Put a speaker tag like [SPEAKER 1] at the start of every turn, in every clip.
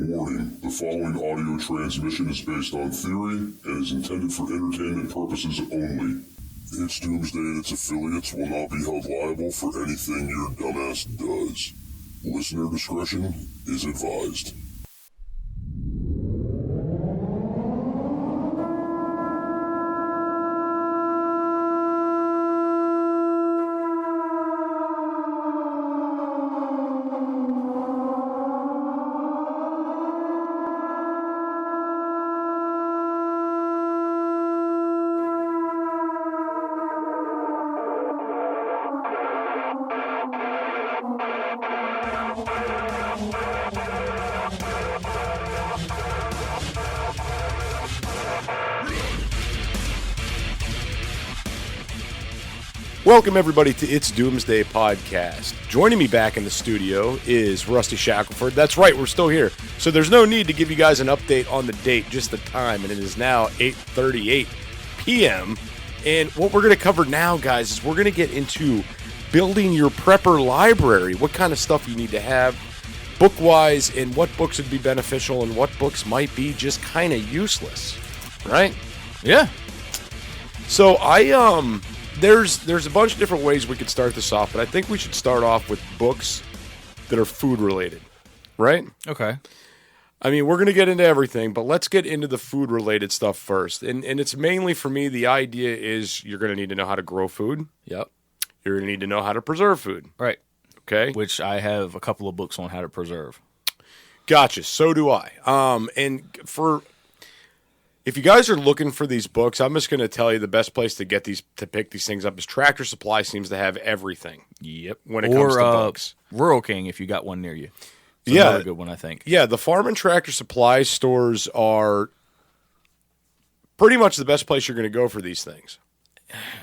[SPEAKER 1] Warning, the following audio transmission is based on theory and is intended for entertainment purposes only. It's Doomsday and its affiliates will not be held liable for anything your dumbass does. Listener discretion is advised.
[SPEAKER 2] Welcome, everybody, to It's Doomsday podcast. Joining me back in the studio is Rusty Shackelford. That's right, we're still here. So there's no need to give you guys an update on the date, just the time, and it is now 8:38 p.m. And what we're going to cover now, guys, is we're going to get into building your prepper library, what kind of stuff you need to have book-wise, and what books would be beneficial and what books might be just kind of useless, right?
[SPEAKER 3] Yeah.
[SPEAKER 2] So There's a bunch of different ways we could start this off, but I think we should start off with books that are food related, right?
[SPEAKER 3] Okay.
[SPEAKER 2] I mean, we're going to get into everything, but let's get into the food related stuff first. And it's mainly for me, the idea is you're going to need to know how to grow food.
[SPEAKER 3] Yep.
[SPEAKER 2] You're going to need to know how to preserve food.
[SPEAKER 3] Right.
[SPEAKER 2] Okay.
[SPEAKER 3] Which I have a couple of books on how to preserve.
[SPEAKER 2] Gotcha. So do I. If you guys are looking for these books, I'm just going to tell you the best place to pick these things up is Tractor Supply. Seems to have everything.
[SPEAKER 3] Yep.
[SPEAKER 2] When it comes to books.
[SPEAKER 3] Rural King, if you got one near you. It's
[SPEAKER 2] yeah,
[SPEAKER 3] another good one, I think.
[SPEAKER 2] Yeah, the Farm and Tractor Supply stores are pretty much the best place you're going to go for these things.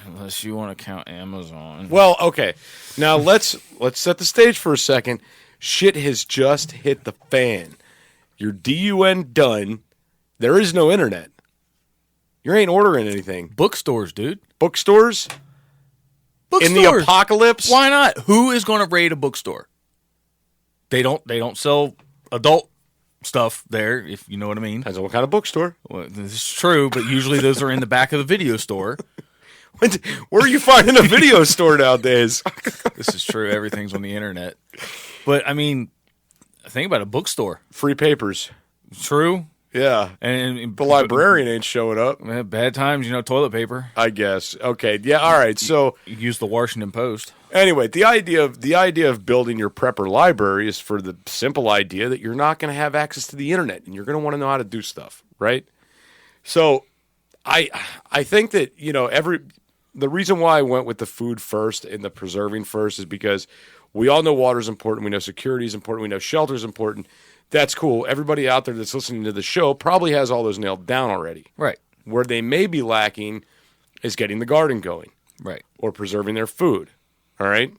[SPEAKER 3] Unless you want to count Amazon.
[SPEAKER 2] Well, okay. Now let's set the stage for a second. Shit has just hit the fan. You're DUN done. There is no internet. You ain't ordering anything.
[SPEAKER 3] Bookstores, dude.
[SPEAKER 2] Bookstores?
[SPEAKER 3] Bookstores.
[SPEAKER 2] In the apocalypse?
[SPEAKER 3] Why not? Who is going to raid a bookstore? They don't sell adult stuff there, if you know what I mean.
[SPEAKER 2] Depends on what kind of bookstore.
[SPEAKER 3] Well, this is true, but usually those are in the back of the video store.
[SPEAKER 2] Where are you finding a video store nowadays?
[SPEAKER 3] This is true. Everything's on the internet. But, I mean, think about a bookstore.
[SPEAKER 2] Free papers.
[SPEAKER 3] True.
[SPEAKER 2] Yeah.
[SPEAKER 3] And
[SPEAKER 2] the librarian ain't showing up.
[SPEAKER 3] Bad times, toilet paper.
[SPEAKER 2] I guess. Okay. Yeah, all right. So
[SPEAKER 3] you use the Washington Post.
[SPEAKER 2] Anyway, the idea of building your prepper library is for the simple idea that you're not going to have access to the internet and you're going to want to know how to do stuff, right? So I think that, the reason why I went with the food first and the preserving first is because we all know water is important, we know security is important, we know shelter is important. That's cool. Everybody out there that's listening to the show probably has all those nailed down already.
[SPEAKER 3] Right.
[SPEAKER 2] Where they may be lacking is getting the garden going.
[SPEAKER 3] Right.
[SPEAKER 2] Or preserving their food. All right?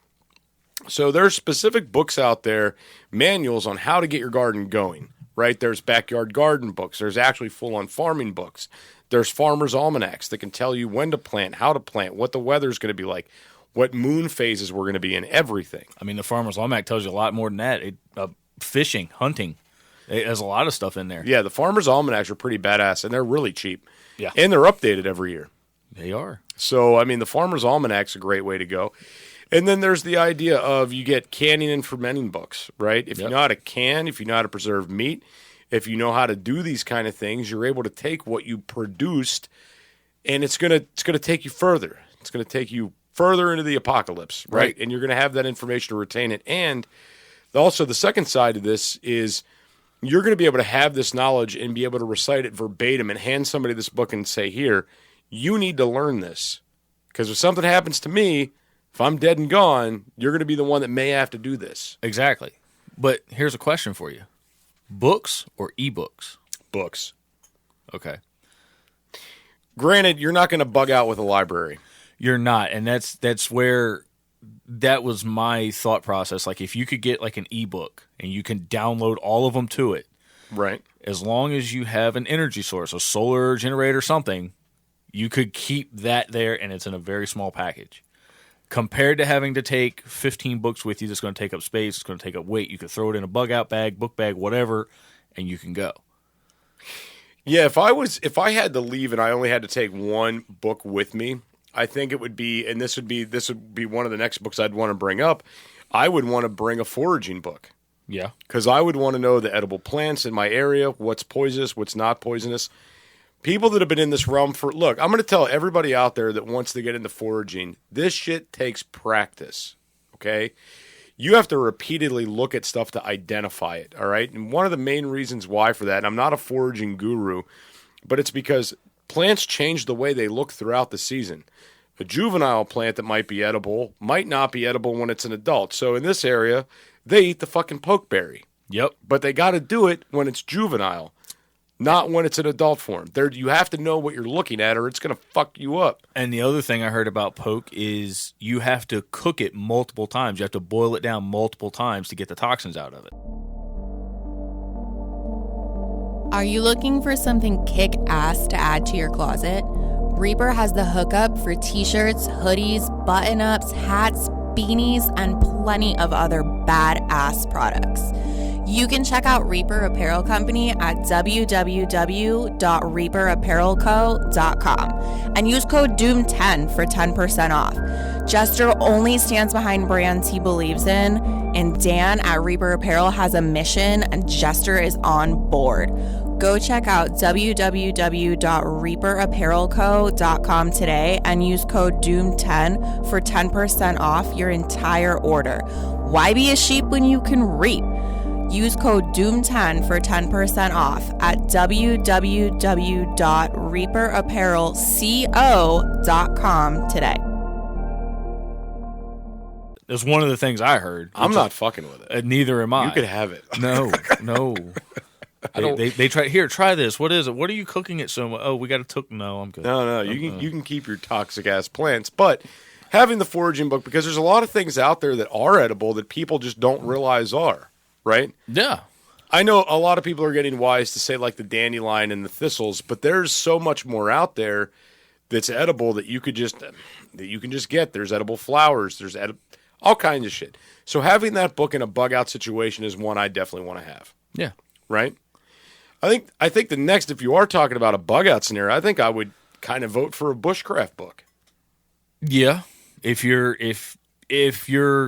[SPEAKER 2] So there's specific books out there, manuals on how to get your garden going. Right? There's backyard garden books. There's actually full-on farming books. There's farmers' almanacs that can tell you when to plant, how to plant, what the weather's going to be like, what moon phases we're going to be in, everything.
[SPEAKER 3] I mean, the farmer's almanac tells you a lot more than that. Fishing, hunting. There's a lot of stuff in there.
[SPEAKER 2] Yeah, the farmers' almanacs are pretty badass, and they're really cheap.
[SPEAKER 3] Yeah.
[SPEAKER 2] And they're updated every year.
[SPEAKER 3] They are.
[SPEAKER 2] So, I mean, the farmer's almanac's a great way to go. And then there's the idea of you get canning and fermenting books, right? If you know how to can, if you know how to preserve meat, if you know how to do these kind of things, you're able to take what you produced, and it's gonna take you further. It's going to take you further into the apocalypse, right? And you're going to have that information to retain it. And also, the second side of this is you're going to be able to have this knowledge and be able to recite it verbatim and hand somebody this book and say, here, you need to learn this. Because if something happens to me, if I'm dead and gone, you're going to be the one that may have to do this.
[SPEAKER 3] Exactly. But here's a question for you. Books or ebooks?
[SPEAKER 2] Books.
[SPEAKER 3] Okay.
[SPEAKER 2] Granted, you're not going to bug out with a library.
[SPEAKER 3] You're not. And that's where... that was my thought process. Like, if you could get like an ebook and you can download all of them to it,
[SPEAKER 2] right?
[SPEAKER 3] As long as you have an energy source, a solar generator, something, you could keep that there, and it's in a very small package. Compared to having to take 15 books with you, that's going to take up space, it's going to take up weight. You could throw it in a bug out bag, book bag, whatever, and you can go.
[SPEAKER 2] Yeah, if I had to leave and I only had to take one book with me, I think it would be, and this would be one of the next books I'd want to bring up. I would want to bring a foraging book.
[SPEAKER 3] Yeah.
[SPEAKER 2] Because I would want to know the edible plants in my area, what's poisonous, what's not poisonous. People that have been in this realm look, I'm going to tell everybody out there that wants to get into foraging, this shit takes practice, okay? You have to repeatedly look at stuff to identify it, all right? And one of the main reasons why for that, and I'm not a foraging guru, but it's because plants change the way they look throughout the season. A juvenile plant that might be edible might not be edible when it's an adult. So in this area, they eat the fucking pokeberry.
[SPEAKER 3] Yep.
[SPEAKER 2] But they got to do it when it's juvenile, not when it's an adult form. You have to know what you're looking at or it's going to fuck you up.
[SPEAKER 3] And the other thing I heard about poke is you have to cook it multiple times. You have to boil it down multiple times to get the toxins out of it.
[SPEAKER 4] Are you looking for something kick-ass to add to your closet? Reaper has the hookup for t-shirts, hoodies, button-ups, hats, beanies, and plenty of other badass products. You can check out Reaper Apparel Company at www.reaperapparelco.com and use code DOOM10 for 10% off. Jester only stands behind brands he believes in, and Dan at Reaper Apparel has a mission, and Jester is on board. Go check out www.reaperapparelco.com today and use code DOOM10 for 10% off your entire order. Why be a sheep when you can reap? Use code DOOM10 for 10% off at www.reaperapparelco.com today.
[SPEAKER 3] That's one of the things I heard.
[SPEAKER 2] I'm not fucking with it.
[SPEAKER 3] Neither am I.
[SPEAKER 2] You could have it.
[SPEAKER 3] No. They try here. Try this. What is it? What are you cooking it so much? Oh, we got to No, I'm good.
[SPEAKER 2] No. You can keep your toxic ass plants, but having the foraging book, because there's a lot of things out there that are edible that people just don't realize are. Right?
[SPEAKER 3] Yeah.
[SPEAKER 2] I know a lot of people are getting wise to say like the dandelion and the thistles, but there's so much more out there that's edible that you can just get. There's edible flowers, there's all kinds of shit. So having that book in a bug out situation is one I definitely want to have.
[SPEAKER 3] Yeah.
[SPEAKER 2] Right? I think the next, if you are talking about a bug out scenario, I think I would kind of vote for a bushcraft book.
[SPEAKER 3] Yeah. If you're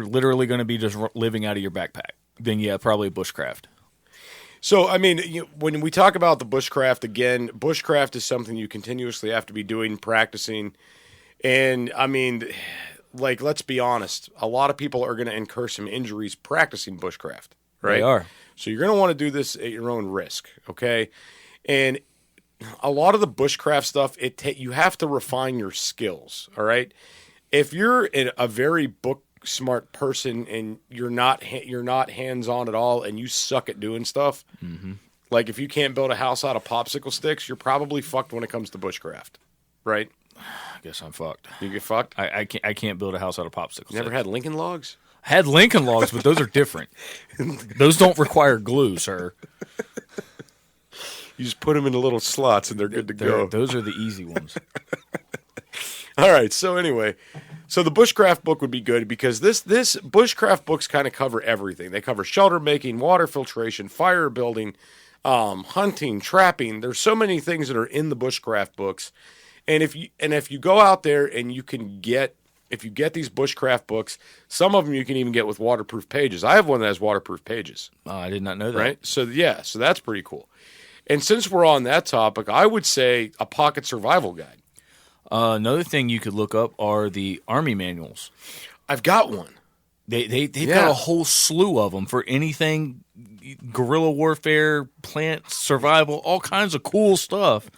[SPEAKER 3] literally going to be just living out of your backpack. Then, yeah, probably bushcraft.
[SPEAKER 2] So, I mean, when we talk about the bushcraft, again, bushcraft is something you continuously have to be doing, practicing. And, I mean, like, let's be honest. A lot of people are going to incur some injuries practicing bushcraft, right?
[SPEAKER 3] They are.
[SPEAKER 2] So you're going to want to do this at your own risk, okay? And a lot of the bushcraft stuff, you have to refine your skills, all right? If you're a very book-smart person and you're not hands-on at all and you suck at doing stuff, like if you can't build a house out of popsicle sticks, you're probably fucked when it comes to bushcraft, right?
[SPEAKER 3] I guess I'm fucked.
[SPEAKER 2] You get fucked?
[SPEAKER 3] I can't build a house out of popsicles.
[SPEAKER 2] Never had Lincoln Logs?
[SPEAKER 3] I had Lincoln Logs, but those are different. Those don't require glue, sir.
[SPEAKER 2] You just put them into little slots and they're good to go.
[SPEAKER 3] Those are the easy ones.
[SPEAKER 2] All right. So anyway, the bushcraft book would be good because this bushcraft books kind of cover everything. They cover shelter making, water filtration, fire building, hunting, trapping. There's so many things that are in the bushcraft books. And if you go out there and if you get these bushcraft books, some of them you can even get with waterproof pages. I have one that has waterproof pages.
[SPEAKER 3] Oh, I did not know that.
[SPEAKER 2] Right? So that's pretty cool. And since we're on that topic, I would say a pocket survival guide.
[SPEAKER 3] Another thing you could look up are the Army manuals.
[SPEAKER 2] I've got one.
[SPEAKER 3] They've got a whole slew of them for anything, guerrilla warfare, plant survival, all kinds of cool stuff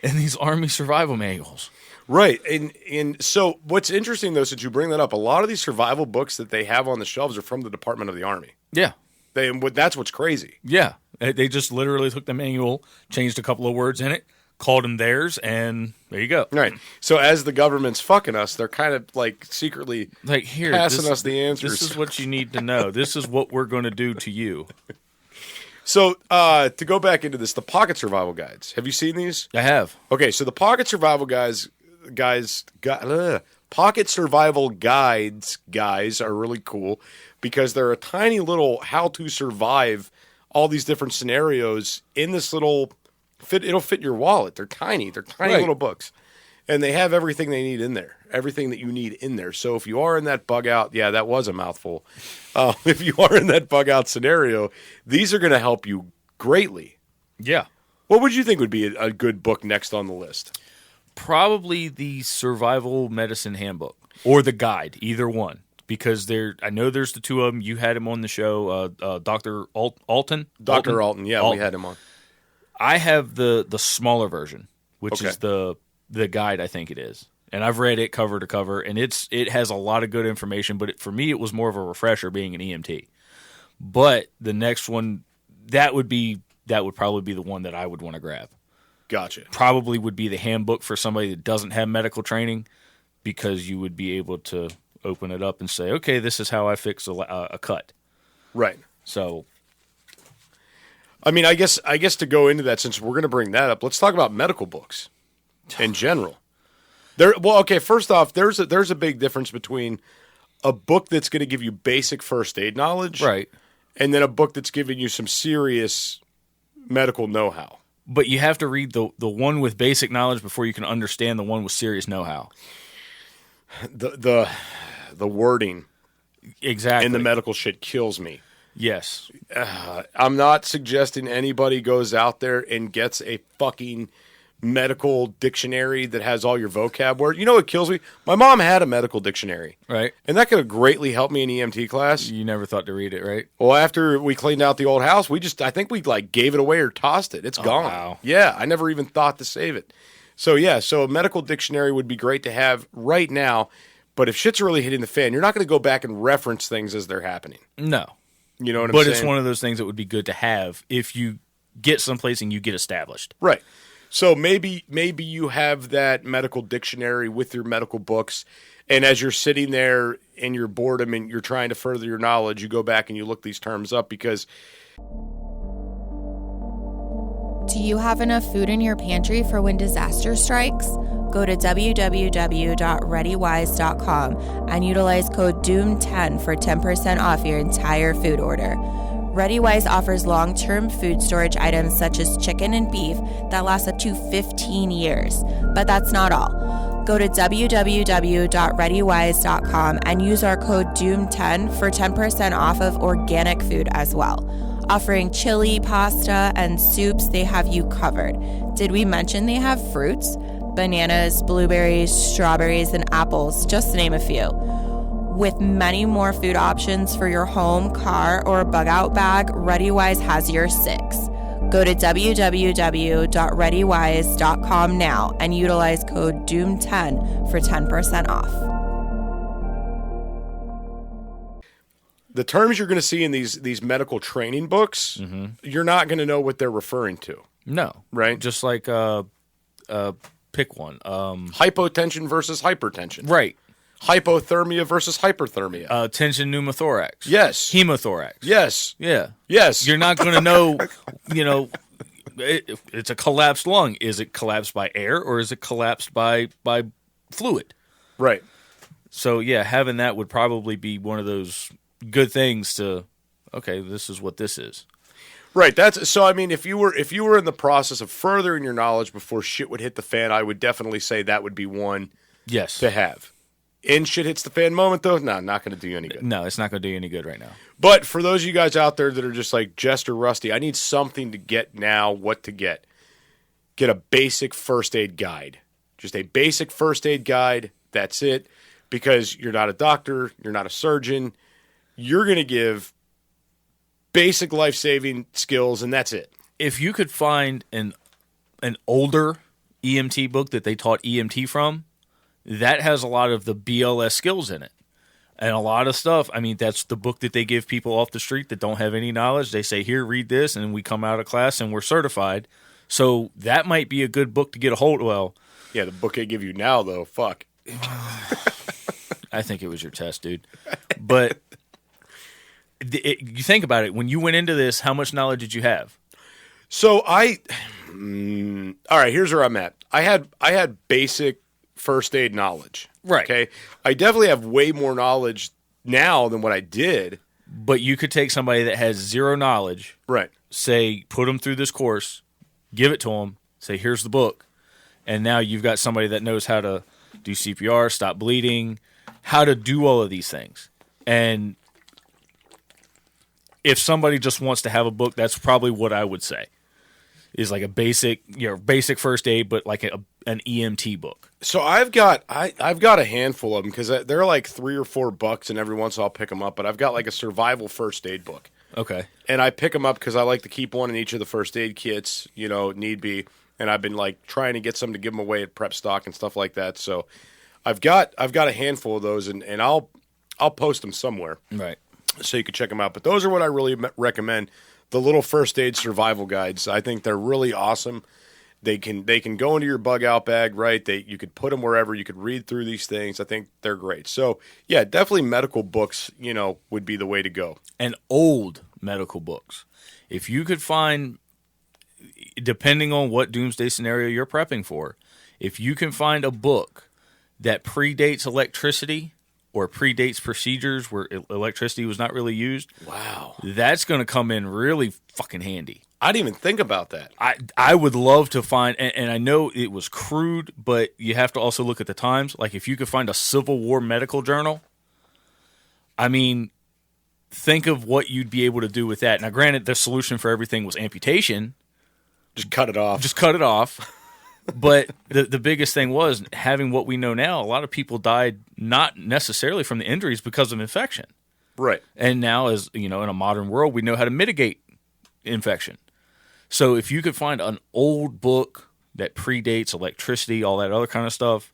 [SPEAKER 3] in these Army survival manuals.
[SPEAKER 2] Right. And so what's interesting, though, since you bring that up, a lot of these survival books that they have on the shelves are from the Department of the Army.
[SPEAKER 3] Yeah.
[SPEAKER 2] That's what's crazy.
[SPEAKER 3] Yeah. They just literally took the manual, changed a couple of words in it, called them theirs, and there you go.
[SPEAKER 2] Right. So as the government's fucking us, they're kind of like secretly passing us the answers.
[SPEAKER 3] This is what you need to know. This is what we're going to do to you.
[SPEAKER 2] So to go back into this, the pocket survival guides. Have you seen these?
[SPEAKER 3] I have.
[SPEAKER 2] Okay, so the pocket survival pocket survival guides, guys, are really cool because they're a tiny little how to survive all these different scenarios in this little it'll fit your wallet. They're tiny
[SPEAKER 3] Right.
[SPEAKER 2] little books. And they have everything they need in there, everything that you need in there. So if you are in that bug out, yeah, that was a mouthful. If you are in that bug out scenario, these are going to help you greatly.
[SPEAKER 3] Yeah.
[SPEAKER 2] What would you think would be a good book next on the list?
[SPEAKER 3] Probably the Survival Medicine Handbook or the guide, either one. Because I know there's the two of them. You had him on the show, Dr. Alton.
[SPEAKER 2] Dr. Alton, yeah, we had him on.
[SPEAKER 3] I have the smaller version, which
[SPEAKER 2] Okay.
[SPEAKER 3] is the guide, I think it is. And I've read it cover to cover, and it has a lot of good information, but for me, it was more of a refresher being an EMT. But the next one, that would probably be the one that I would want to grab.
[SPEAKER 2] Gotcha.
[SPEAKER 3] Probably would be the handbook for somebody that doesn't have medical training, because you would be able to open it up and say, okay, this is how I fix a cut.
[SPEAKER 2] Right.
[SPEAKER 3] So,
[SPEAKER 2] I mean, I guess to go into that, since we're going to bring that up, let's talk about medical books in general. First off, there's a big difference between a book that's going to give you basic first aid knowledge,
[SPEAKER 3] right.
[SPEAKER 2] and then a book that's giving you some serious medical know-how.
[SPEAKER 3] But you have to read the one with basic knowledge before you can understand the one with serious know-how.
[SPEAKER 2] The wording
[SPEAKER 3] Exactly.
[SPEAKER 2] in the medical shit kills me.
[SPEAKER 3] Yes.
[SPEAKER 2] I'm not suggesting anybody goes out there and gets a fucking medical dictionary that has all your vocab words. You know what kills me? My mom had a medical dictionary.
[SPEAKER 3] Right.
[SPEAKER 2] And that could have greatly helped me in EMT class.
[SPEAKER 3] You never thought to read it, right?
[SPEAKER 2] Well, after we cleaned out the old house, I think we gave it away or tossed it. It's gone.
[SPEAKER 3] Wow.
[SPEAKER 2] Yeah, I never even thought to save it. So a medical dictionary would be great to have right now. But if shit's really hitting the fan, you're not going to go back and reference things as they're happening.
[SPEAKER 3] No.
[SPEAKER 2] You know what I'm
[SPEAKER 3] But
[SPEAKER 2] saying?
[SPEAKER 3] it's one of those things that would be good to have if you get someplace and you get established.
[SPEAKER 2] Right. So maybe you have that medical dictionary with your medical books, and as you're sitting there in your boredom and you're trying to further your knowledge, you go back and you look these terms up because...
[SPEAKER 4] Do you have enough food in your pantry for when disaster strikes? Go to www.readywise.com and utilize code DOOM10 for 10% off your entire food order. ReadyWise offers long-term food storage items such as chicken and beef that last up to 15 years. But that's not all. Go to www.readywise.com and use our code DOOM10 for 10% off of organic food as well. Offering chili, pasta, and soups, they have you covered. Did we mention they have fruits? Bananas, blueberries, strawberries, and apples, just to name a few. With many more food options for your home, car, or bug out bag, ReadyWise has your six. Go to www.readywise.com now and utilize code DOOM10 for 10% off.
[SPEAKER 2] The terms you're going to see in these medical training books, you're not going to know what they're referring to.
[SPEAKER 3] No.
[SPEAKER 2] Right.
[SPEAKER 3] Just like, pick one.
[SPEAKER 2] Hypotension versus hypertension.
[SPEAKER 3] Right.
[SPEAKER 2] Hypothermia versus hyperthermia.
[SPEAKER 3] Tension pneumothorax.
[SPEAKER 2] Yes.
[SPEAKER 3] Hemothorax.
[SPEAKER 2] Yes.
[SPEAKER 3] Yeah.
[SPEAKER 2] Yes.
[SPEAKER 3] You're not going to know, it's a collapsed lung. Is it collapsed by air or is it collapsed by fluid?
[SPEAKER 2] Right.
[SPEAKER 3] So, yeah, having that would probably be one of those good things to, okay, this is what this is.
[SPEAKER 2] Right. That's so. I mean, if you were in the process of furthering your knowledge before shit would hit the fan, I would definitely say that would be one
[SPEAKER 3] Yes.
[SPEAKER 2] to have. In shit hits the fan moment, though, no, not going to do you any good.
[SPEAKER 3] No, it's not going to do you any good right now.
[SPEAKER 2] But for those of you guys out there that are just like Jester Rusty, I need something to get now. What to get? Get a basic first aid guide. Just a basic first aid guide. That's it. Because you're not a doctor, you're not a surgeon. You're going to give basic life-saving skills, and that's it.
[SPEAKER 3] If you could find an older EMT book that they taught EMT from, that has a lot of the BLS skills in it. And a lot of stuff, I mean, that's the book that they give people off the street that don't have any knowledge. They say, here, read this, and we come out of class and we're certified. So that might be a good book to get a hold of. Well,
[SPEAKER 2] yeah, the book they give you now, though, fuck.
[SPEAKER 3] I think it was your test, dude. But you think about it. When you went into this, how much knowledge did you have?
[SPEAKER 2] So all right, here's where I'm at. I had basic first aid knowledge.
[SPEAKER 3] Right.
[SPEAKER 2] Okay. I definitely have way more knowledge now than what I did.
[SPEAKER 3] But you could take somebody that has zero knowledge,
[SPEAKER 2] Right.
[SPEAKER 3] say, put them through this course, give it to them, say, here's the book. And now you've got somebody that knows how to do CPR, stop bleeding, how to do all of these things. And if somebody just wants to have a book, that's probably what I would say. Is like a basic, basic first aid, but like an EMT book.
[SPEAKER 2] So I've got a handful of them because they're like $3 or $4, and every once in a while I'll pick them up. But I've got like a survival first aid book.
[SPEAKER 3] Okay.
[SPEAKER 2] And I pick them up because I like to keep one in each of the first aid kits, need be. And I've been like trying to get some to give them away at prep stock and stuff like that. So I've got a handful of those, and I'll post them somewhere,
[SPEAKER 3] Right.
[SPEAKER 2] so you can check them out. But those are what I really recommend. The little first aid survival guides. I think they're really awesome. They can go into your bug out bag, right? You could put them wherever. You could read through these things. I think they're great. So yeah, definitely medical books, would be the way to go.
[SPEAKER 3] And old medical books. If you could find, depending on what doomsday scenario you're prepping for, if you can find a book that predates electricity or predates procedures where electricity was not really used,
[SPEAKER 2] Wow.
[SPEAKER 3] that's going to come in really fucking handy.
[SPEAKER 2] I didn't even think about that.
[SPEAKER 3] I would love to find, and I know it was crude, but you have to also look at the times. Like if you could find a Civil War medical journal, I mean, think of what you'd be able to do with that. Now, granted, the solution for everything was amputation.
[SPEAKER 2] Just cut it off.
[SPEAKER 3] Just cut it off. But the biggest thing was having what we know now. A lot of people died not necessarily from the injuries because of infection.
[SPEAKER 2] Right.
[SPEAKER 3] And now, as in a modern world, we know how to mitigate infection. So if you could find an old book that predates electricity, all that other kind of stuff,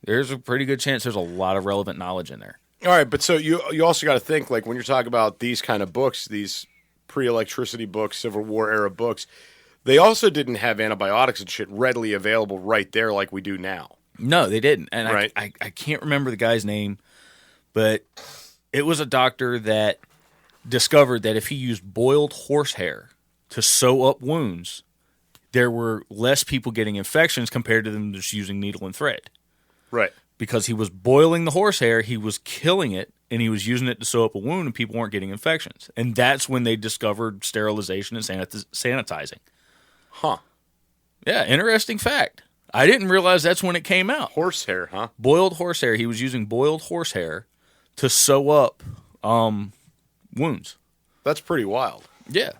[SPEAKER 3] there's a pretty good chance there's a lot of relevant knowledge in there.
[SPEAKER 2] All right, but so you also got to think, like when you're talking about these kind of books, these pre-electricity books, Civil War era books, they also didn't have antibiotics and shit readily available right there like we do now.
[SPEAKER 3] No, they didn't. And
[SPEAKER 2] right.
[SPEAKER 3] I can't remember the guy's name, but it was a doctor that discovered that if he used boiled horsehair to sew up wounds, there were less people getting infections compared to them just using needle and thread.
[SPEAKER 2] Right.
[SPEAKER 3] Because he was boiling the horsehair, he was killing it, and he was using it to sew up a wound, and people weren't getting infections. And that's when they discovered sterilization and sanitizing.
[SPEAKER 2] Huh.
[SPEAKER 3] Yeah, interesting fact. I didn't realize that's when it came out.
[SPEAKER 2] Horsehair, huh?
[SPEAKER 3] Boiled horsehair. He was using boiled horsehair to sew up wounds.
[SPEAKER 2] That's pretty wild.
[SPEAKER 3] Yeah.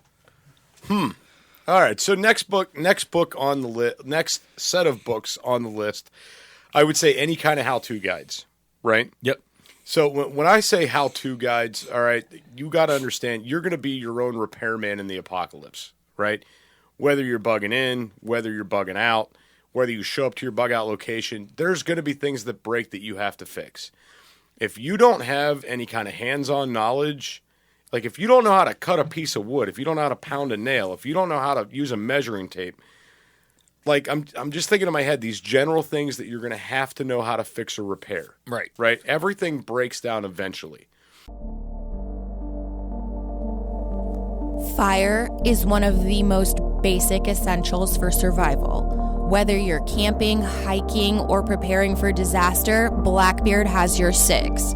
[SPEAKER 2] All right. So next book on the list, next set of books on the list, I would say any kind of how-to guides, right?
[SPEAKER 3] Yep.
[SPEAKER 2] So when I say how-to guides, all right, you got to understand you're going to be your own repairman in the apocalypse, right? Whether you're bugging in, whether you're bugging out, whether you show up to your bug out location, there's going to be things that break that you have to fix. If you don't have any kind of hands-on knowledge, like if you don't know how to cut a piece of wood, if you don't know how to pound a nail, if you don't know how to use a measuring tape, like I'm just thinking in my head these general things that you're going to have to know how to fix or repair.
[SPEAKER 3] Right.
[SPEAKER 2] Right? Everything breaks down eventually.
[SPEAKER 4] Fire is one of the most basic essentials for survival. Whether you're camping, hiking, or preparing for disaster, Blackbeard has your six.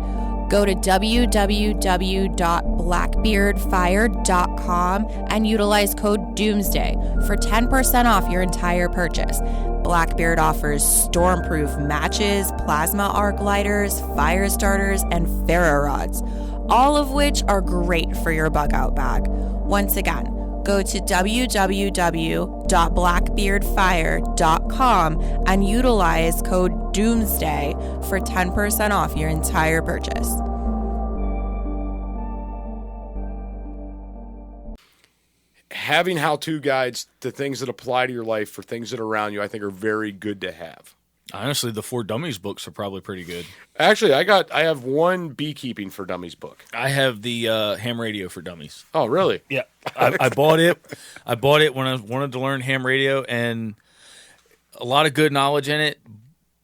[SPEAKER 4] Go to www.blackbeardfire.com and utilize code Doomsday for 10% off your entire purchase. Blackbeard offers stormproof matches, plasma arc lighters, fire starters, and ferro rods, all of which are great for your bug out bag. Once again, go to www.blackbeardfire.com and utilize code Doomsday for 10% off your entire purchase.
[SPEAKER 2] Having how-to guides to things that apply to your life for things that are around you, I think are very good to have.
[SPEAKER 3] Honestly, the 4 Dummies books are probably pretty good.
[SPEAKER 2] Actually, I have one beekeeping for dummies book.
[SPEAKER 3] I have the ham radio for dummies.
[SPEAKER 2] Oh, really?
[SPEAKER 3] Yeah, I bought it. I bought it when I wanted to learn ham radio, and a lot of good knowledge in it,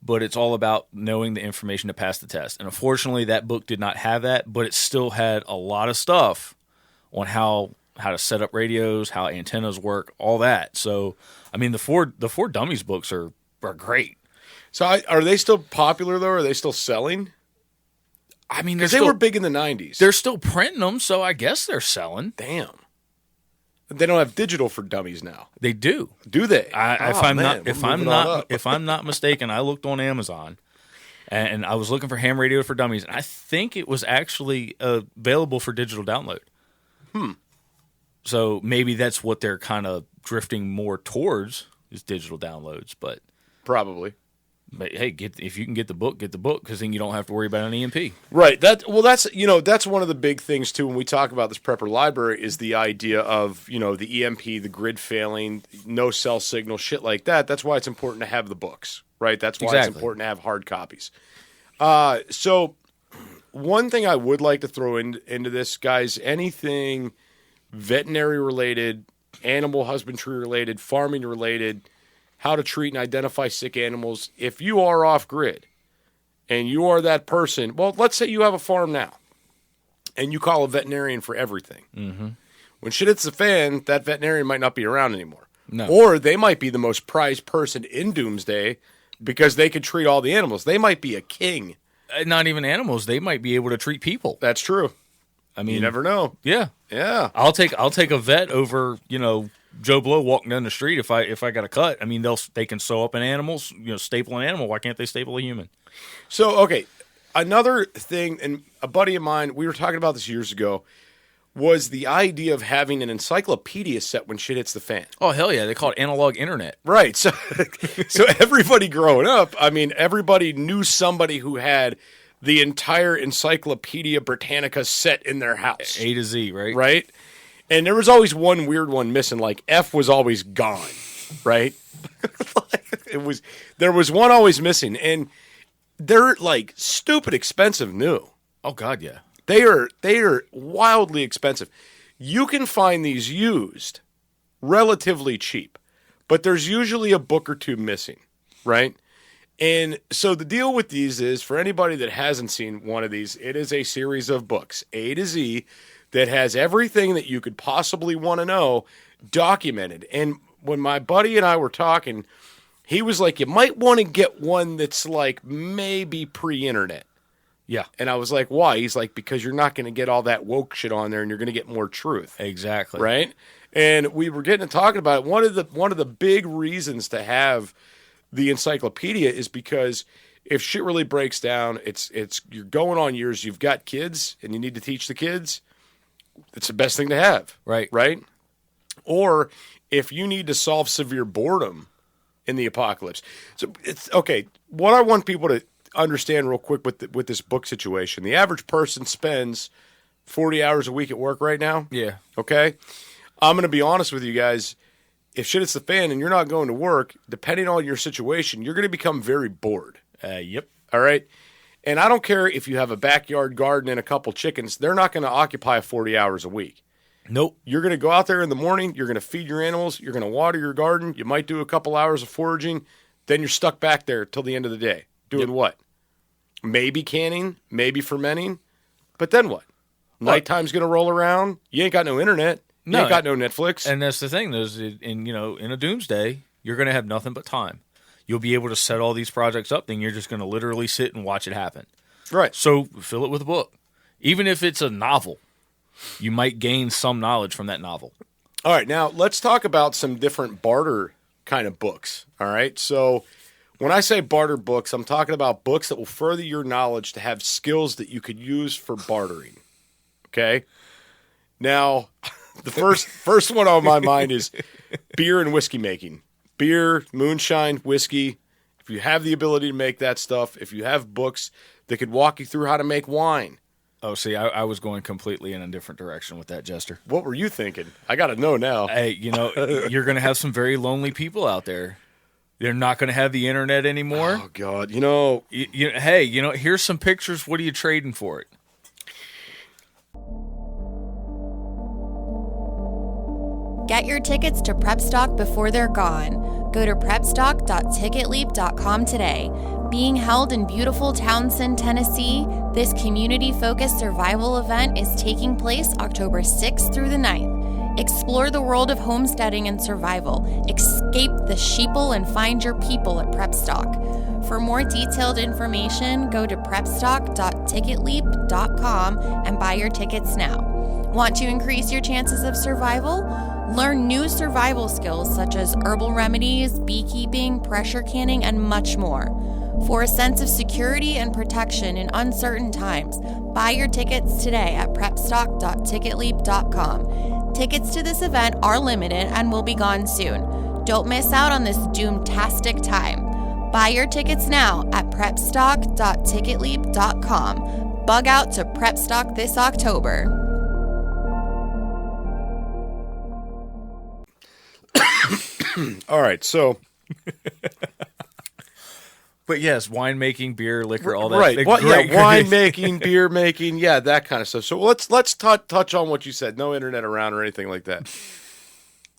[SPEAKER 3] but it's all about knowing the information to pass the test. And unfortunately, that book did not have that, but it still had a lot of stuff on how to set up radios, how antennas work, all that. So, I mean, the four Dummies books are great.
[SPEAKER 2] So are they still popular, though? Are they still selling?
[SPEAKER 3] I mean,
[SPEAKER 2] Because they were big in the 90s.
[SPEAKER 3] They're still printing them, so I guess they're selling.
[SPEAKER 2] Damn. They don't have digital for dummies now.
[SPEAKER 3] They do.
[SPEAKER 2] Do they?
[SPEAKER 3] If I'm not mistaken, I looked on Amazon and I was looking for Ham Radio for Dummies, and I think it was actually available for digital download. So maybe that's what they're kind of drifting more towards is digital downloads. But
[SPEAKER 2] Probably.
[SPEAKER 3] hey, if you can get the book, because then you don't have to worry about an EMP.
[SPEAKER 2] Right. That's one of the big things too when we talk about this prepper library is the idea of, the EMP, the grid failing, no cell signal, shit like that. That's why it's important to have the books, right? That's why it's important to have hard copies. So one thing I would like to throw into this, guys, anything veterinary related, animal husbandry related, farming related, how to treat and identify sick animals. If you are off grid and you are that person, well, let's say you have a farm now and you call a veterinarian for everything. Mm-hmm. When shit hits the fan, that veterinarian might not be around anymore.
[SPEAKER 3] No.
[SPEAKER 2] Or they might be the most prized person in Doomsday because they could treat all the animals. They might be a king.
[SPEAKER 3] Not even animals. They might be able to treat people.
[SPEAKER 2] That's true.
[SPEAKER 3] I mean,
[SPEAKER 2] You never know.
[SPEAKER 3] Yeah.
[SPEAKER 2] Yeah.
[SPEAKER 3] I'll take a vet over, Joe Blow walking down the street if I got a cut. I mean, they can sew up an animal, staple an animal. Why can't they staple a human?
[SPEAKER 2] So, okay, another thing, and a buddy of mine, we were talking about this years ago, was the idea of having an encyclopedia set when shit hits the fan.
[SPEAKER 3] Oh, hell yeah. They call it analog internet.
[SPEAKER 2] Right. So everybody growing up, I mean, everybody knew somebody who had the entire Encyclopedia Britannica set in their house.
[SPEAKER 3] A to Z, right?
[SPEAKER 2] Right? And there was always one weird one missing, like F was always gone, right? There was one always missing, and they're like stupid expensive new.
[SPEAKER 3] Oh God, yeah.
[SPEAKER 2] They are wildly expensive. You can find these used relatively cheap, but there's usually a book or two missing, right? And so the deal with these is, for anybody that hasn't seen one of these, it is a series of books, A to Z, that has everything that you could possibly want to know documented. And when my buddy and I were talking, he was like, you might want to get one that's like maybe pre-internet.
[SPEAKER 3] Yeah.
[SPEAKER 2] And I was like, why? He's like, because you're not going to get all that woke shit on there and you're going to get more truth.
[SPEAKER 3] Exactly.
[SPEAKER 2] Right? And we were getting to talking about it. One of the big reasons to have the encyclopedia is because if shit really breaks down, it's you're going on years, you've got kids and you need to teach the kids, it's the best thing to have.
[SPEAKER 3] Right.
[SPEAKER 2] Right? Or if you need to solve severe boredom in the apocalypse. So it's okay. What I want people to understand real quick with this book situation, the average person spends 40 hours a week at work right now.
[SPEAKER 3] Yeah.
[SPEAKER 2] Okay? I'm going to be honest with you guys. If shit hits the fan and you're not going to work, depending on your situation, you're going to become very bored.
[SPEAKER 3] Yep.
[SPEAKER 2] All right? And I don't care if you have a backyard garden and a couple chickens. They're not going to occupy 40 hours a week.
[SPEAKER 3] Nope.
[SPEAKER 2] You're going to go out there in the morning. You're going to feed your animals. You're going to water your garden. You might do a couple hours of foraging. Then you're stuck back there till the end of the day. Doing what? Maybe canning, maybe fermenting. But then what? Nighttime's going to roll around. You ain't got no internet. You ain't got no Netflix.
[SPEAKER 3] And that's the thing. In a Doomsday, you're going to have nothing but time. You'll be able to set all these projects up, then you're just going to literally sit and watch it happen.
[SPEAKER 2] Right.
[SPEAKER 3] So fill it with a book. Even if it's a novel, you might gain some knowledge from that novel.
[SPEAKER 2] All right. Now, let's talk about some different barter kind of books. All right. So when I say barter books, I'm talking about books that will further your knowledge to have skills that you could use for bartering. Okay. Now, the first one on my mind is beer and whiskey making. Beer, moonshine, whiskey. If you have the ability to make that stuff, if you have books that could walk you through how to make wine.
[SPEAKER 3] Oh, see, I was going completely in a different direction with that, Jester.
[SPEAKER 2] What were you thinking? I got to know now.
[SPEAKER 3] Hey, you're going to have some very lonely people out there. They're not going to have the internet anymore.
[SPEAKER 2] Oh, God.
[SPEAKER 3] Hey, here's some pictures. What are you trading for it?
[SPEAKER 4] Get your tickets to Prep Stock before they're gone. Go to prepstock.ticketleap.com today. Being held in beautiful Townsend, Tennessee, this community-focused survival event is taking place October 6th through the 9th. Explore the world of homesteading and survival. Escape the sheeple and find your people at Prep Stock. For more detailed information, go to prepstock.ticketleap.com and buy your tickets now. Want to increase your chances of survival? Learn new survival skills such as herbal remedies, beekeeping, pressure canning, and much more. For a sense of security and protection in uncertain times, buy your tickets today at prepstock.ticketleap.com. Tickets to this event are limited and will be gone soon. Don't miss out on this doom-tastic time. Buy your tickets now at prepstock.ticketleap.com. Bug out to Prepstock this October.
[SPEAKER 2] All right, so...
[SPEAKER 3] But yes, winemaking, beer, liquor, all that.
[SPEAKER 2] Right. Well, winemaking, beer making, that kind of stuff. So let's touch on what you said. No internet around or anything like that.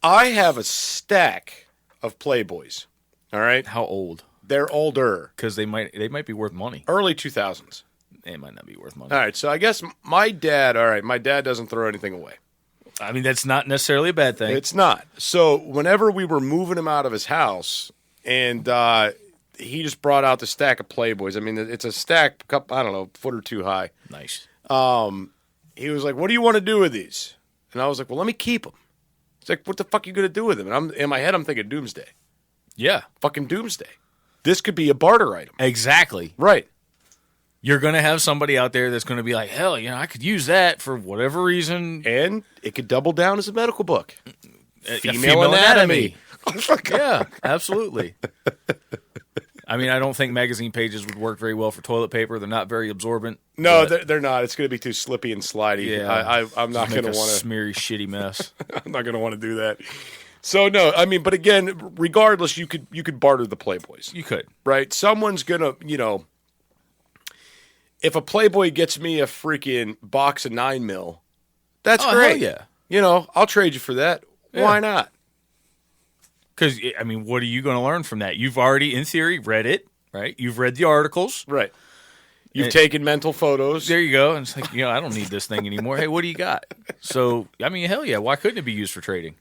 [SPEAKER 2] I have a stack of Playboys. All right.
[SPEAKER 3] How old?
[SPEAKER 2] They're older
[SPEAKER 3] because they might be worth money.
[SPEAKER 2] Early 2000s.
[SPEAKER 3] They might not be worth money.
[SPEAKER 2] All right. So I guess my dad doesn't throw anything away.
[SPEAKER 3] I mean, that's not necessarily a bad thing.
[SPEAKER 2] It's not. So whenever we were moving him out of his house, and he just brought out the stack of Playboys. I mean, it's a stack, I don't know, a foot or two high.
[SPEAKER 3] Nice.
[SPEAKER 2] He was like, "What do you want to do with these?" And I was like, "Well, let me keep them." He's like, "What the fuck are you going to do with them?" And in my head, I'm thinking Doomsday.
[SPEAKER 3] Yeah.
[SPEAKER 2] Fucking Doomsday. This could be a barter item.
[SPEAKER 3] Exactly.
[SPEAKER 2] Right.
[SPEAKER 3] You're going to have somebody out there that's going to be like, hell, I could use that for whatever reason.
[SPEAKER 2] And it could double down as a medical book.
[SPEAKER 3] Female anatomy. Yeah, absolutely. I mean, I don't think magazine pages would work very well for toilet paper. They're not very absorbent.
[SPEAKER 2] No, they're not. It's going to be too slippy and slidey.
[SPEAKER 3] Yeah,
[SPEAKER 2] I'm not going to want to
[SPEAKER 3] smeary, shitty mess.
[SPEAKER 2] I'm not going to want to do that. So no, I mean, but again, regardless, you could barter the Playboys.
[SPEAKER 3] You could,
[SPEAKER 2] right? Someone's gonna, if a Playboy gets me a freaking box of 9mm, that's great.
[SPEAKER 3] Hell yeah.
[SPEAKER 2] I'll trade you for that. Yeah. Why not?
[SPEAKER 3] Because, I mean, what are you going to learn from that? You've already, in theory, read it, right? You've read the articles.
[SPEAKER 2] Right. You've taken mental photos.
[SPEAKER 3] There you go. And it's like, I don't need this thing anymore. Hey, what do you got? So, I mean, hell yeah. Why couldn't it be used for trading?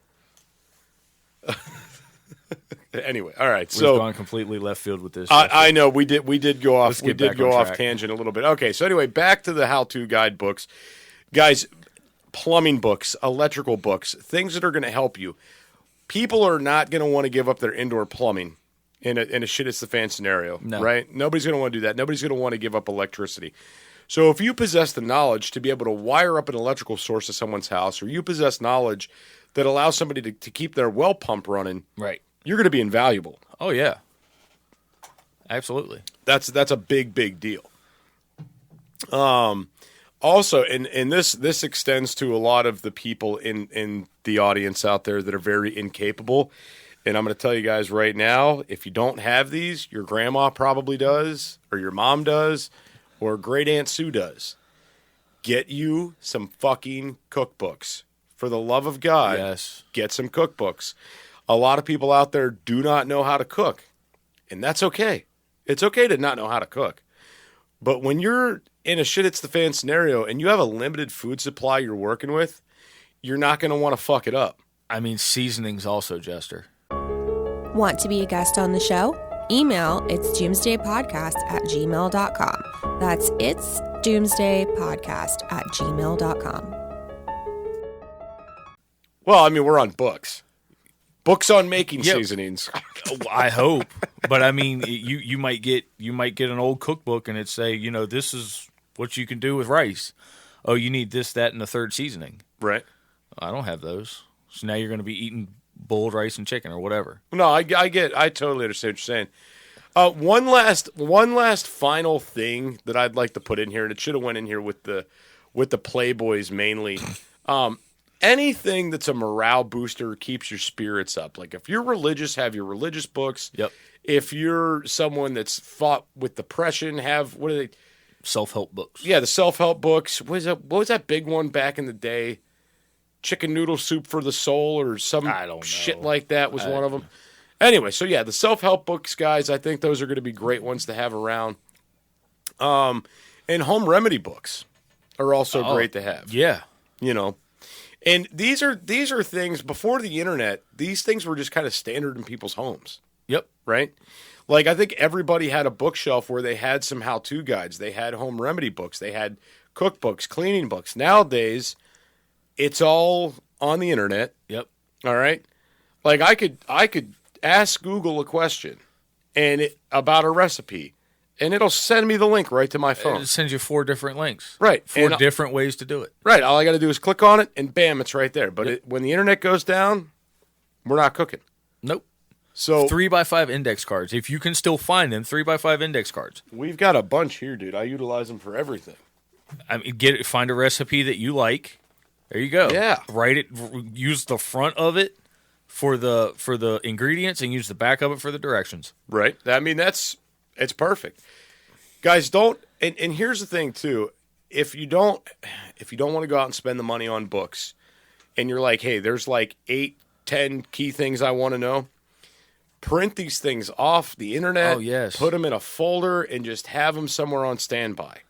[SPEAKER 2] Anyway, all right.
[SPEAKER 3] We've gone completely left field with this.
[SPEAKER 2] I know we did go off.
[SPEAKER 3] We did go
[SPEAKER 2] off tangent a little bit. Okay, so anyway, back to the how-to guide books, guys. Plumbing books, electrical books, things that are going to help you. People are not going to want to give up their indoor plumbing in a shit it's the fan scenario, right? Nobody's going to want to do that. Nobody's going to want to give up electricity. So if you possess the knowledge to be able to wire up an electrical source to someone's house, or you possess knowledge that allows somebody to keep their well pump running,
[SPEAKER 3] right,
[SPEAKER 2] you're going to be invaluable.
[SPEAKER 3] Oh yeah, absolutely.
[SPEAKER 2] That's a big deal. Also, and this extends to a lot of the people in the audience out there that are very incapable. And I'm going to tell you guys right now, if you don't have these, your grandma probably does, or your mom does, or great Aunt Sue does. Get you some fucking cookbooks. For the love of God,
[SPEAKER 3] yes.
[SPEAKER 2] Get some cookbooks. A lot of people out there do not know how to cook, and that's okay. It's okay to not know how to cook. But when you're in a shit it's the fan scenario and you have a limited food supply you're working with, you're not going to want to fuck it up.
[SPEAKER 3] I mean, seasonings also, Jester.
[SPEAKER 4] Want to be a guest on the show? Email it's doomsdaypodcast@gmail.com. That's it's doomsdaypodcast@gmail.com.
[SPEAKER 2] Well, I mean, we're on books. Books on making seasonings.
[SPEAKER 3] I hope, but I mean, you might get an old cookbook and it say, this is what you can do with rice. Oh, you need this, that, and the third seasoning.
[SPEAKER 2] Right.
[SPEAKER 3] I don't have those, so now you're going to be eating boiled rice and chicken or whatever.
[SPEAKER 2] No, I totally understand what you're saying. One last final thing that I'd like to put in here, and it should have went in here with the Playboys mainly. Anything that's a morale booster keeps your spirits up. Like if you're religious, have your religious books.
[SPEAKER 3] Yep.
[SPEAKER 2] If you're someone that's fought with depression, have what are they?
[SPEAKER 3] Self-help books.
[SPEAKER 2] Yeah, the self-help books. What was that big one back in the day? Chicken noodle soup for the soul or some shit like that was one of them. Anyway, so yeah, the self-help books, guys, I think those are going to be great ones to have around. And home remedy books are also great to have.
[SPEAKER 3] Yeah.
[SPEAKER 2] And these are things before the internet. These things were just kind of standard in people's homes.
[SPEAKER 3] Yep.
[SPEAKER 2] right? Like, I think everybody had a bookshelf where they had some how-to guides. They had home remedy books. They had cookbooks, cleaning books. Nowadays, it's all on the internet.
[SPEAKER 3] Yep.
[SPEAKER 2] All right? Like, I could ask Google a question about a recipe, and it'll send me the link right to my phone.
[SPEAKER 3] It sends you 4 different links.
[SPEAKER 2] Right.
[SPEAKER 3] 4
[SPEAKER 2] And
[SPEAKER 3] different ways to do it.
[SPEAKER 2] right. All I got to do is click on it, and bam, it's right there. But when the internet goes down, we're not cooking.
[SPEAKER 3] Nope.
[SPEAKER 2] So
[SPEAKER 3] 3x5 index cards. If you can still find them, 3x5 index cards.
[SPEAKER 2] we've got a bunch here, dude. I utilize them for everything.
[SPEAKER 3] I mean, find a recipe that you like. There you go.
[SPEAKER 2] Yeah.
[SPEAKER 3] Write it. Use the front of it for the ingredients, and use the back of it for the directions.
[SPEAKER 2] Right. I mean, it's perfect. Guys, don't. And here's the thing too. If you don't want to go out and spend the money on books, and you're like, hey, there's like 8, 10 key things I want to know. Print these things off the internet.
[SPEAKER 3] Oh, yes.
[SPEAKER 2] Put them in a folder and just have them somewhere on standby.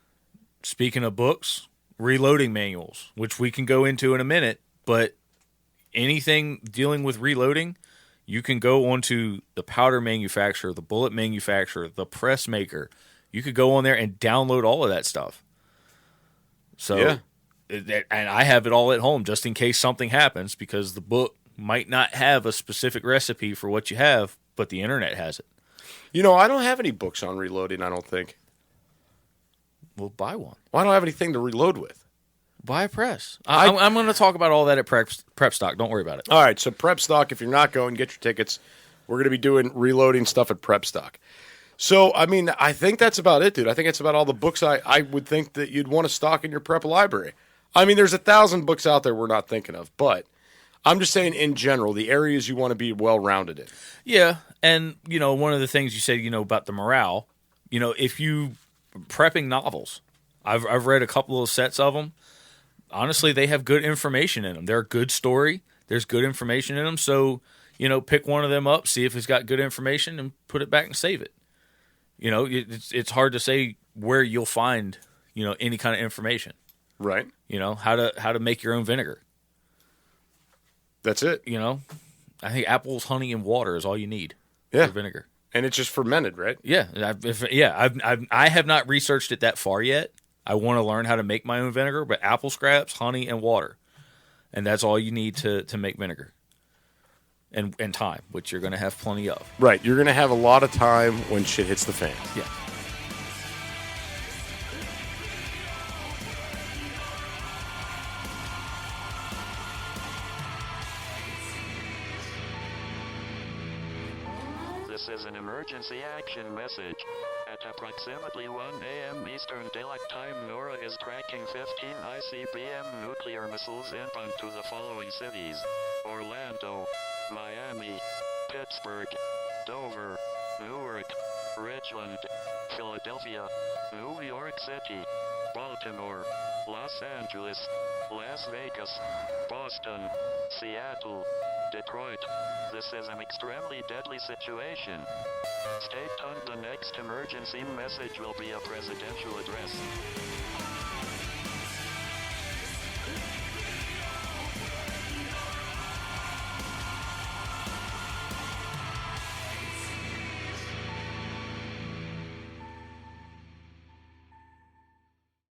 [SPEAKER 3] Speaking of books, reloading manuals, which we can go into in a minute, but anything dealing with reloading, you can go onto the powder manufacturer, the bullet manufacturer, the press maker. You could go on there and download all of that stuff. So,
[SPEAKER 2] Yeah.
[SPEAKER 3] And I have it all at home just in case something happens, because the book might not have a specific recipe for what you have, but the internet has it.
[SPEAKER 2] You know, I don't have any books on reloading, I don't think.
[SPEAKER 3] Well, buy one.
[SPEAKER 2] Well, I don't have anything to reload with.
[SPEAKER 3] Buy a press. I'm going to talk about all that at Prep Stock. Don't worry about it.
[SPEAKER 2] All right, so Prep Stock, if you're not going, get your tickets. We're going to be doing reloading stuff at Prep Stock. So, I mean, I think that's about it, dude. I think it's about all the books I would think that you'd want to stock in your prep library. I mean, there's 1,000 books out there we're not thinking of, but I'm just saying in general, the areas you want to be well-rounded in.
[SPEAKER 3] Yeah, and, one of the things you said, about the morale, if you prepping novels, I've read a couple of sets of them. Honestly, they have good information in them. They're a good story. There's good information in them. So, pick one of them up, see if it's got good information, and put it back and save it. It's hard to say where you'll find, any kind of information.
[SPEAKER 2] Right.
[SPEAKER 3] How to make your own vinegar.
[SPEAKER 2] That's it.
[SPEAKER 3] I think apples, honey, and water is all you need
[SPEAKER 2] Yeah.
[SPEAKER 3] for vinegar.
[SPEAKER 2] And it's just fermented, right?
[SPEAKER 3] Yeah, I have not researched it that far yet. I want to learn how to make my own vinegar, but apple scraps, honey, and water, and that's all you need to make vinegar. And time, which you're going to have plenty of.
[SPEAKER 2] Right. You're going to have a lot of time when shit hits the fan.
[SPEAKER 3] Yeah.
[SPEAKER 5] This is an emergency action message. At approximately 1 a.m. Eastern Daylight Time, NORAD is tracking 15 ICBM nuclear missiles inbound to the following cities: Orlando, Miami, Pittsburgh, Dover, Newark, Richland, Philadelphia, New York City, Baltimore, Los Angeles, Las Vegas, Boston, Seattle, Detroit. This is an extremely deadly situation. Stay tuned. The next emergency message will be a presidential address.